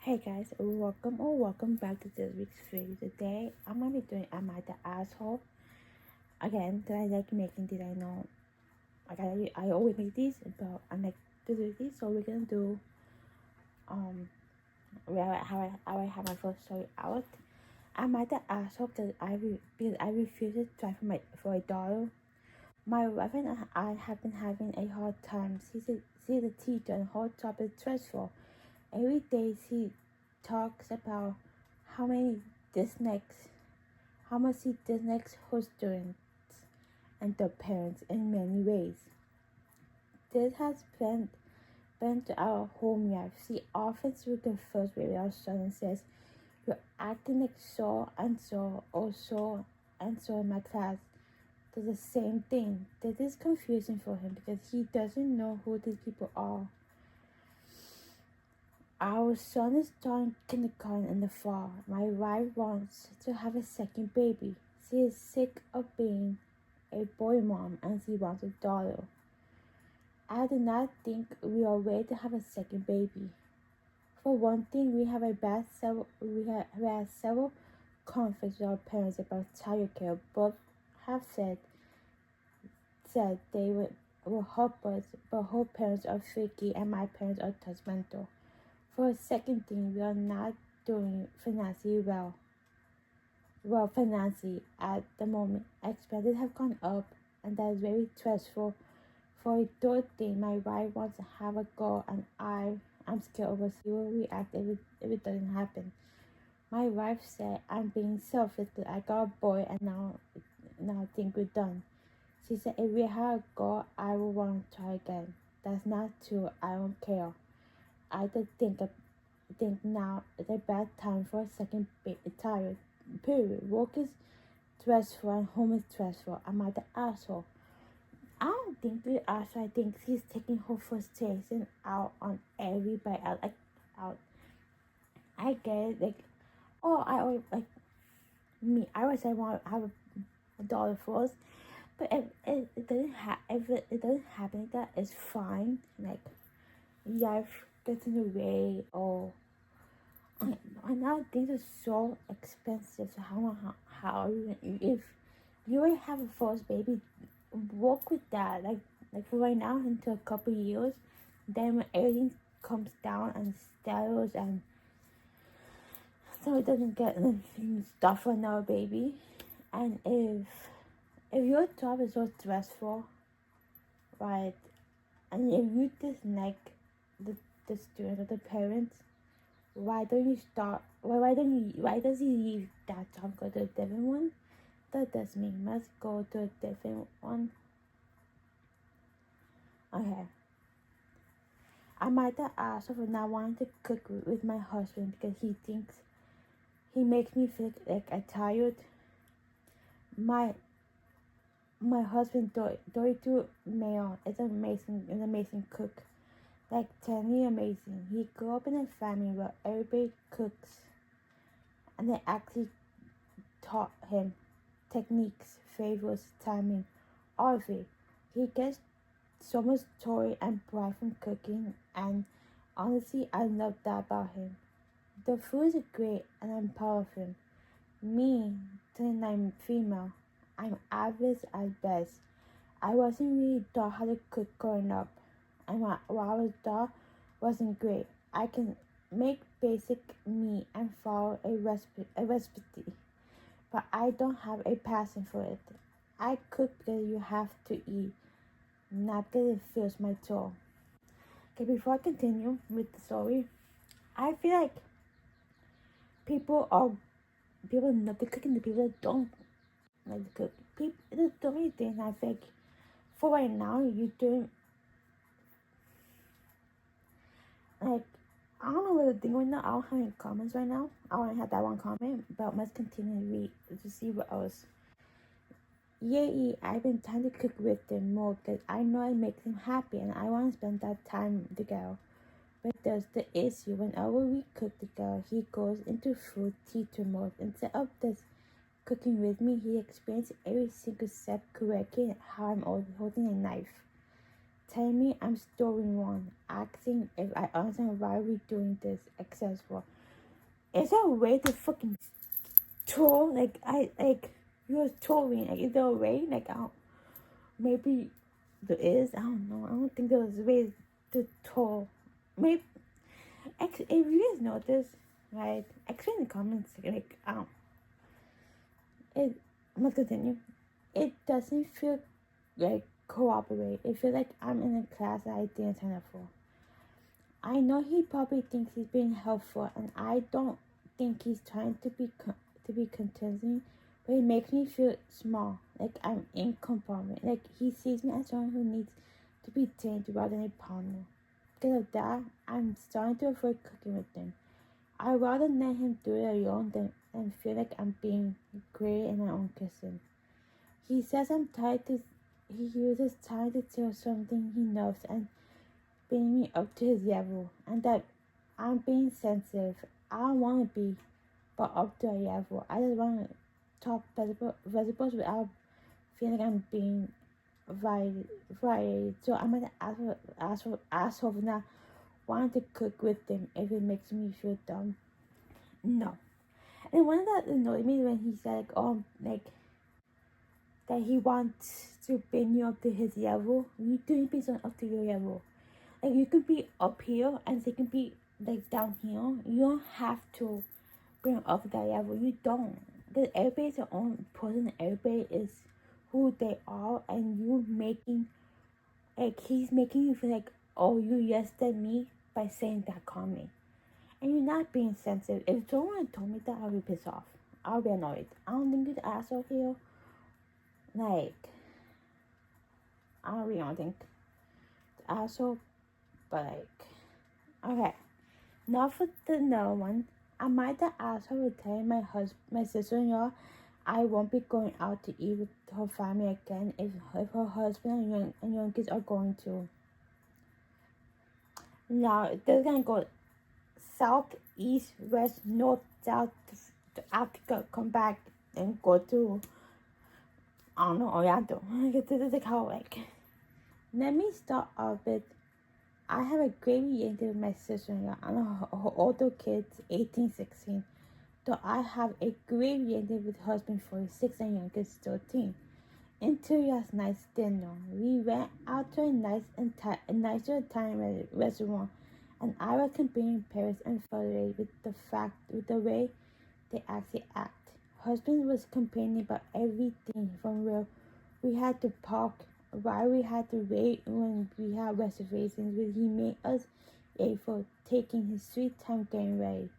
Hey guys, welcome back to this week's video. Today I'm gonna be doing Am I the Asshole? Again, did I like making these? I know I always make these, but I like to do these, so we're gonna do how I have my first story out. Am I the asshole because I refuse to try for a dollar? My wife and I have been having a hard time. She's a teacher and her job is stressful. Every day she talks about how many dislikes, how much she dislikes her students and their parents in many ways. This has been to our home life. She often refers with our son and says, "You're acting like so and so or so and so in my class." Does the same thing. This is confusing for him because he doesn't know who these people are. Our son is starting kindergarten in the fall. My wife wants to have a second baby. She is sick of being a boy mom and she wants a daughter. I do not think we are ready to have a second baby. For one thing, we have had several conflicts with our parents about childcare. Both have said they will help us, but her parents are freaky and my parents are judgmental. For a second thing, we are not doing financially financially at the moment. Expenses have gone up, and that is very stressful. For a third thing, my wife wants to have a girl, and I'm scared of how she will react if it doesn't happen. My wife said I'm being selfish because I got a boy, and now I think we're done. She said if we have a girl, I will want to try again. That's not true. I don't care. I just think now is a bad time for a second tired. Period. Work is stressful and home is stressful. Am I the asshole? I don't think the asshole. I think she's taking her frustration out on everybody else. Out. I get it. I always me. I always say I want to have a daughter first, but if it doesn't happen like that, it's fine. Life gets in the way or and now things are so expensive. So how if you already have a first baby, work with that. Like for right now until a couple years, then when everything comes down and settles and so it doesn't get stuff for another baby. And if your job is so stressful, right? And if you dislike the students or the parents, why don't you start? Why does he leave that job, go to a different one? That does mean must go to a different one. Okay. I might have asked for not wanting to cook with my husband because he thinks he makes me feel like I'm tired. My husband Doritu Mayo is an amazing cook. Like totally amazing. He grew up in a family where everybody cooks and they actually taught him techniques, flavors, timing, all of it. He gets so much joy and pride from cooking, and honestly, I love that about him. The food is great, and I'm proud of him. Me, since I'm female, I'm average at best. I wasn't really taught how to cook growing up, and what I was taught wasn't great. I can make basic meat and follow a recipe, but I don't have a passion for it. I cook because you have to eat, not because it fills my soul. Okay, before I continue with the story, I feel like people love to cook and the people that don't like to cook. There's so many things I think for right now you're doing like I don't know what to think right now. I don't have any comments right now. I only have that one comment, but let's continue to read to see what else. Yay, I've been trying to cook with them more because I know it makes them happy and I want to spend that time together. But there's the issue. Whenever we cook together, he goes into food teacher mode. Instead of this cooking with me, he explains every single step correctly, how I'm holding a knife, telling me I'm storing one, asking if I understand why we're doing this, etc. Is there a way to fucking troll? You're trolling. Like, is there a way? Like, I don't, maybe there is. I don't know. I don't think there's ways to troll. Maybe if you guys notice, right? Explain in the comments. Like, I don't. It. Let's continue. It doesn't feel like cooperate. It feels like I'm in a class that I didn't sign up for. I know he probably thinks he's being helpful, and I don't think he's trying to be convincing, but it makes me feel small, like I'm incompetent. Like he sees me as someone who needs to be trained rather than a partner. Because of that, I'm starting to avoid cooking with him. I'd rather let him do it alone than feel like I'm being great in my own kitchen. He says I'm tired to. He uses time to tell something he knows and bring me up to his level, and that I'm being sensitive. I don't want to be, but up to a level. I just want to chop vegetables without feeling like I'm being violated. So I'm gonna asshole for not wanting to cook with them if it makes me feel dumb. No. And one of that annoyed me when he said that he wants to bring you up to his level. You don't be someone up to your level. Like you could be up here and they can be like down here. You don't have to bring up that level. You don't. Because everybody's their own person. Everybody is who they are, and you making he's making you feel like, oh, you yes than me by saying that comment. And you're not being sensitive. If someone told me that, I'll be pissed off. I'll be annoyed. I don't think this asshole here. Like, I don't really don't think the asshole, but like, okay. Not for the no one. I might the asshole will tell my sister-in-law I won't be going out to eat with her family again if her husband and young kids are going to. Now they're gonna go south, east, west, north, south to Africa, come back and go to I don't know Orlando. This is like how like. Let me start off with I have a great relationship with my sister-in-law and her older kids, 18, 16. So I have a great relationship with husband, 46, and youngest, 13. Until last night's dinner, we went out to a nicer Italian restaurant, and I was comparing Paris and frustrated with the way they actually act. Husband was complaining about everything from where we had to park, why we had to wait when we had reservations, but he made us late for taking his sweet time getting ready,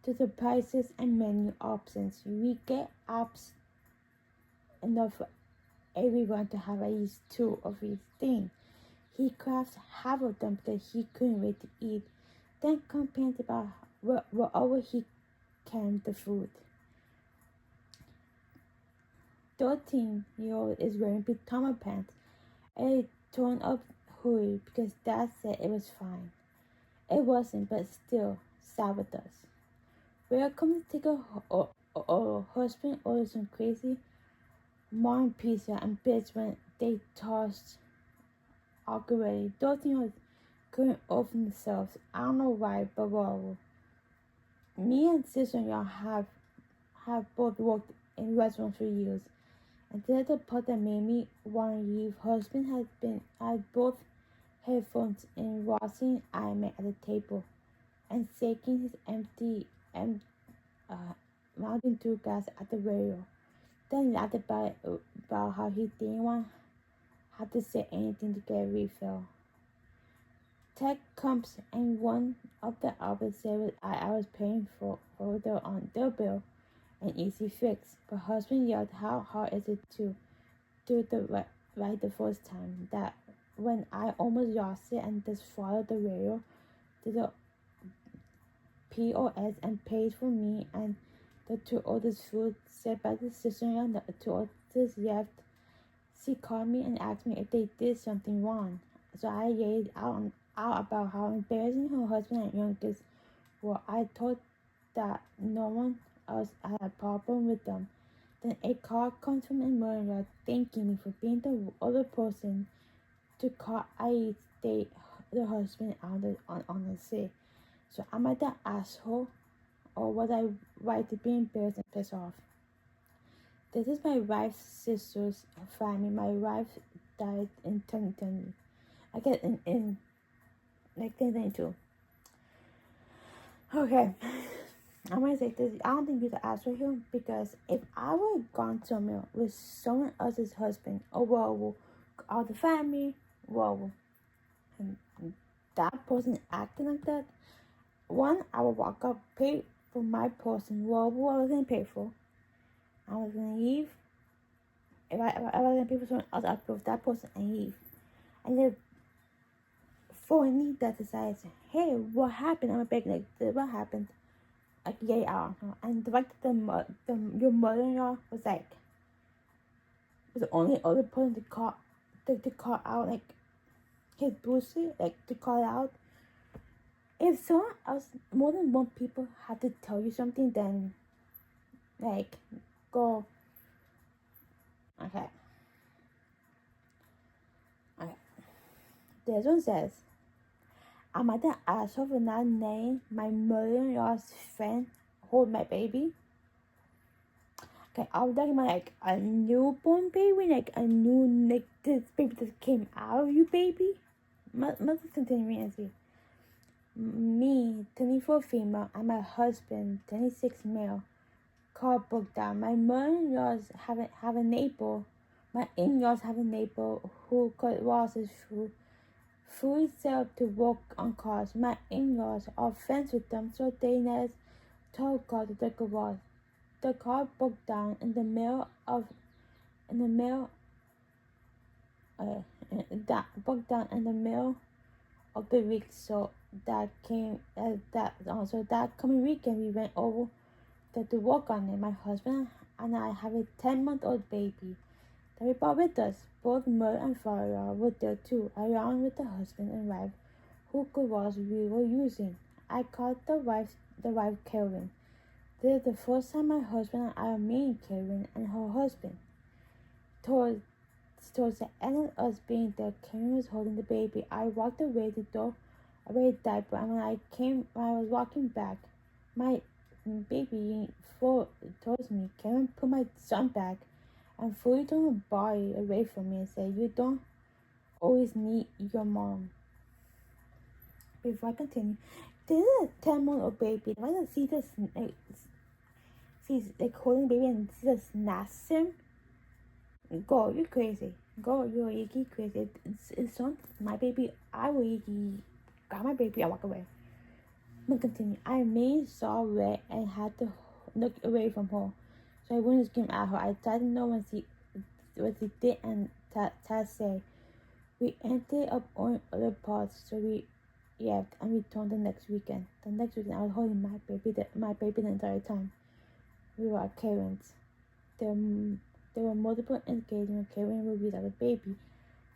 to the prices and menu options. We get apps enough for everyone to have at least 2 of each thing. He crafts half of them because he couldn't wait to eat, then complains about wherever he can the food. 13-year-old is wearing pajama pants and a torn up hoodie because Dad said it was fine. It wasn't, but still sad with us. We're coming to take a husband ordered some crazy modern pizza and bits when they tossed already. 13-year-olds couldn't open themselves. I don't know why, but well, me and sister-in-law have both worked in restaurants for years. And that's the part that made me want to leave. Husband had both headphones in, watching anime at the table and shaking his empty Mountain Dew glass at the radio. Then laughed about how he didn't want to have to say anything to get a refill. Tech comes and one of the outlets said I was paying for on their bill, an easy fix. But husband yelled, how hard is it to do the right the first time? That when I almost lost it and just followed the radio to the POS and paid for me and the 2 oldest food, said by the sister-in-law and the 2 oldest left. She called me and asked me if they did something wrong. So I laid out about how embarrassing her husband and youngest were. I told that no one else had a problem with them. Then a call comes from a mother thanking me for being the other person to call the husband on the sick. So am I the asshole? or was I right to be embarrassed and pissed off? This is my wife's sister's family. My wife died in 2020. I get in like 2022. Okay. I'm gonna say this. I don't think you should ask for him because if I were gone somewhere with someone else's husband, all the family, and that person acting like that, one, I would walk up, pay for my person, I was gonna pay for. I was gonna leave. If I was gonna pay for someone else, I'd pay for that person and leave. And then for me that decides, hey, what happened? I'm a big like, what happened? Like, yeah, I don't know. And the fact that your mother-in-law was the only other person to call out like his bullshit, like to call out. If someone else, more than one people have to tell you something, then like go. Okay. This one says, am I the asshole for not letting my mother-in-law's friend hold my baby? Okay, I was talking about like a newborn baby, like a new, like this baby that came out of you, baby. Must continue and see. Me, 24 female, and my husband, 26 male. Car broke down. My mother-in-laws have a neighbor. My in-laws have a neighbor who cut losses through fully set up to work on cars. My in-laws are friends with them, so they let us tow car to the garage. The car broke down in the middle of the week. So that coming weekend we went over to work on it. My husband and I have a 10-month-old baby that we brought with us. Both mother and father were there too, along with the husband and wife who was we were using. I called the wife Karen. This is the first time my husband and I are meeting Karen and her husband. Towards the end of us being there, Karen was holding the baby. I walked away the door, away the diaper, and when I was walking back, my baby fell towards me. Karen put my son back and fully turned her body away from me and said, "You don't always need your mom." Before I continue, this is a 10-month-old baby. If I don't see this, she's like holding baby and see this snaps him. Go, you're crazy. Go, you're icky crazy. It's not my baby. I will icky. Got my baby. I walk away. I'm gonna continue. I made saw red and had to look away from her, so I wouldn't scream at her. I tried to know what she did, and Taz said, "We ended up on other parts, so we left and returned the next weekend. The next weekend, I was holding my baby the entire time. We were at Karen's. There were multiple engagements. Karen would be like a baby,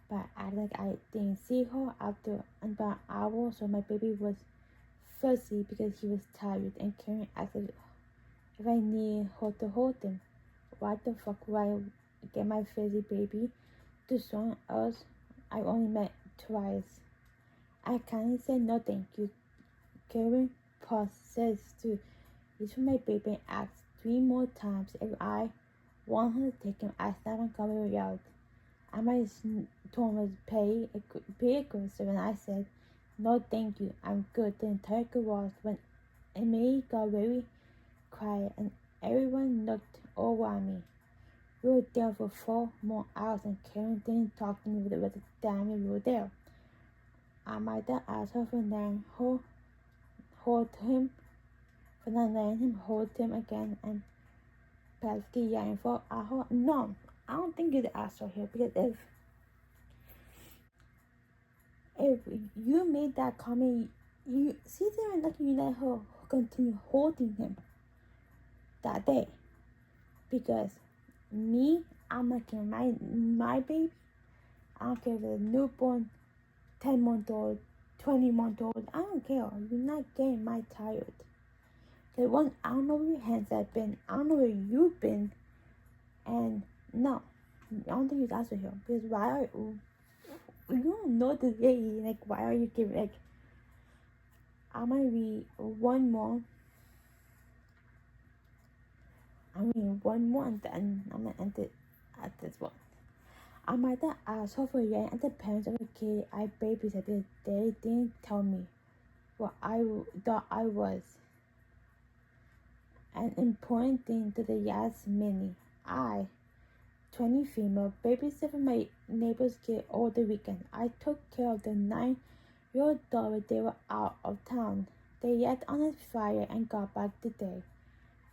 but I acted like I didn't see her after about an hour, so my baby was fussy because he was tired, and Karen asked if I needed her to hold him. Why the fuck would I get my fuzzy baby to someone else I only met twice? I kindly said no thank you. Karen processed to reach for my baby and asked 3 more times if I want her to take him. I snapped and got yelled. I might told him to pay aggressive, and I said, "No thank you, I'm good." The entire garage went immediately got very quiet and everyone looked over at me. We were there for 4 more hours and Karen didn't talk to me with the time we were there. I might have asked her for letting him hold him again and practically yelling for her. No, I don't think you'd ask her here because if you made that comment, you see there and you let her continue holding him that day. Because me, I'm not getting my baby. I don't care if it's a newborn, 10-month-old, 20-month-old. I don't care. You're not getting my child. Because one, I don't know where your hands have been. I don't know where you've been. And no, I don't think you asked for him. Because why are you don't know the day? Like, why are you giving? Like, I might read one more. 1 month, and I'm gonna end it at this one. I'm at the asshole for yelling at the parents of a kid I babysat. They didn't tell me what I thought I was. An important thing to the Yasmini. I, 20 female, babysat for my neighbor's kid all the weekend. I took care of the 9-year-old daughter. They were out of town. They left on a Friday and got back today.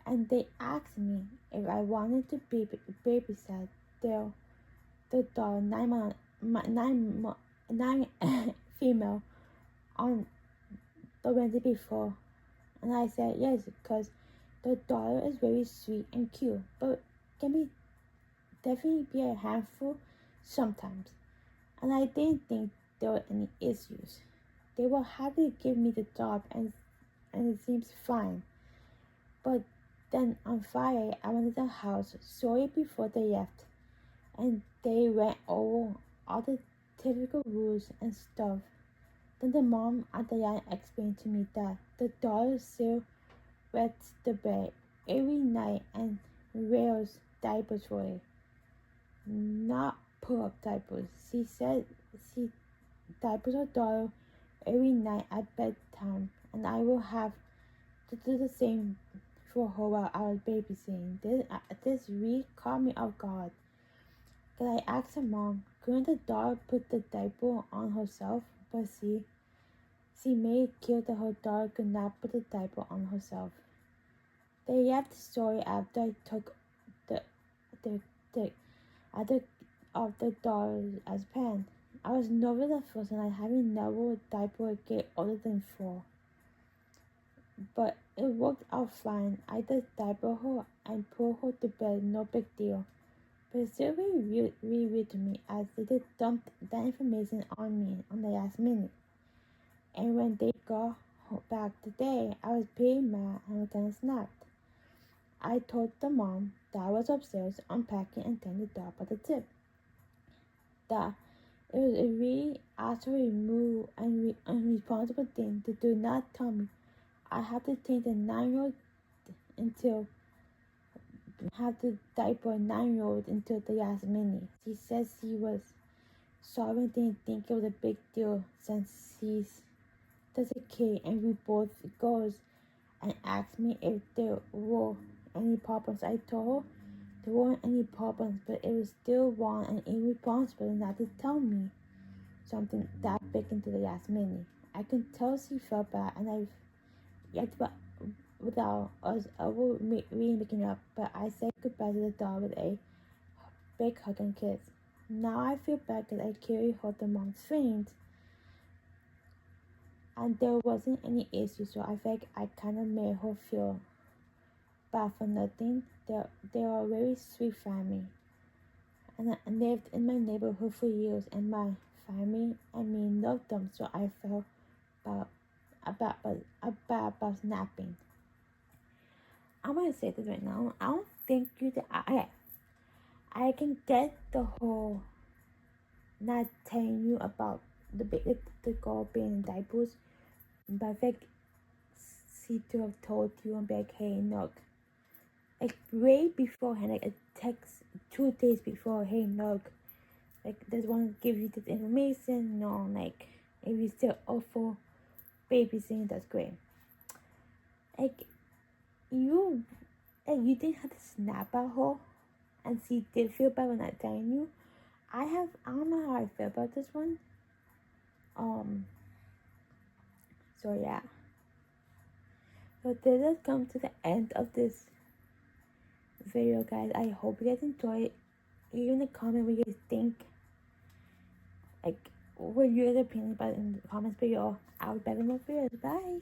And they asked me if I wanted to babysit the daughter, 9 female, on the Wednesday before. And I said yes, because the daughter is very sweet and cute, but can definitely be a handful sometimes. And I didn't think there were any issues. They were happy to give me the job, and it seems fine. But then on Friday, I went to the house shortly before they left, and they went over all the typical rules and stuff. Then the mom at the line explained to me that the daughter still wets the bed every night and wears diapers for it. Not pull-up diapers. She said she diapers her daughter every night at bedtime, and I will have to do the same for her while I was babysitting. This really caught me off guard. Then I asked her mom, couldn't the daughter put the diaper on herself? But she made it clear that her daughter could not put the diaper on herself. They left the story after I took the other of the daughter as planned. I was nervous at first, and I haven't never a diaper a kid older than 4. But it worked out fine. I just diaper her and put her to bed, no big deal. But it's still really weird to me, as they just dumped that information on me on the last minute. And when they got back today, I was pretty mad and was kinda snapped. I told the mom that I was upstairs unpacking and telling the dog about the tip. That it was a really absolutely rude and unresponsible thing to do not tell me I had to change a 9-year-old until have to diaper a 9-year-old until the last minute. She said she was sorry and didn't think it was a big deal since she's just a kid and we both girls, and asked me if there were any problems. I told her there weren't any problems, but it was still wrong and irresponsible not to tell me something that big into the last minute. I could tell she felt bad, and I yet without us ever really making up, but I said goodbye to the dog with a big hug and kiss. Now I feel bad because I clearly hurt the mom's feelings, and there wasn't any issue, so I think I kind of made her feel bad for nothing. They are a very sweet family, and I lived in my neighborhood for years, and my family and me loved them, so I felt about snapping. I'm gonna say this right now. I don't think I can get the whole not telling you about the girl being in diapers, but I think she to have told you and be like, hey, look, like way beforehand, like a text 2 days before, hey, look, like just want to give you this information. No, like if you still offer babysitting, that's great. Like you didn't have to snap at her, and she did feel bad when not telling you. I don't know how I feel about this one. So yeah. So this has come to the end of this video, guys. I hope you guys enjoy it. Leave in the comment what you guys think. Like what your opinion about it in the comments below. I'll be back in more videos. Bye.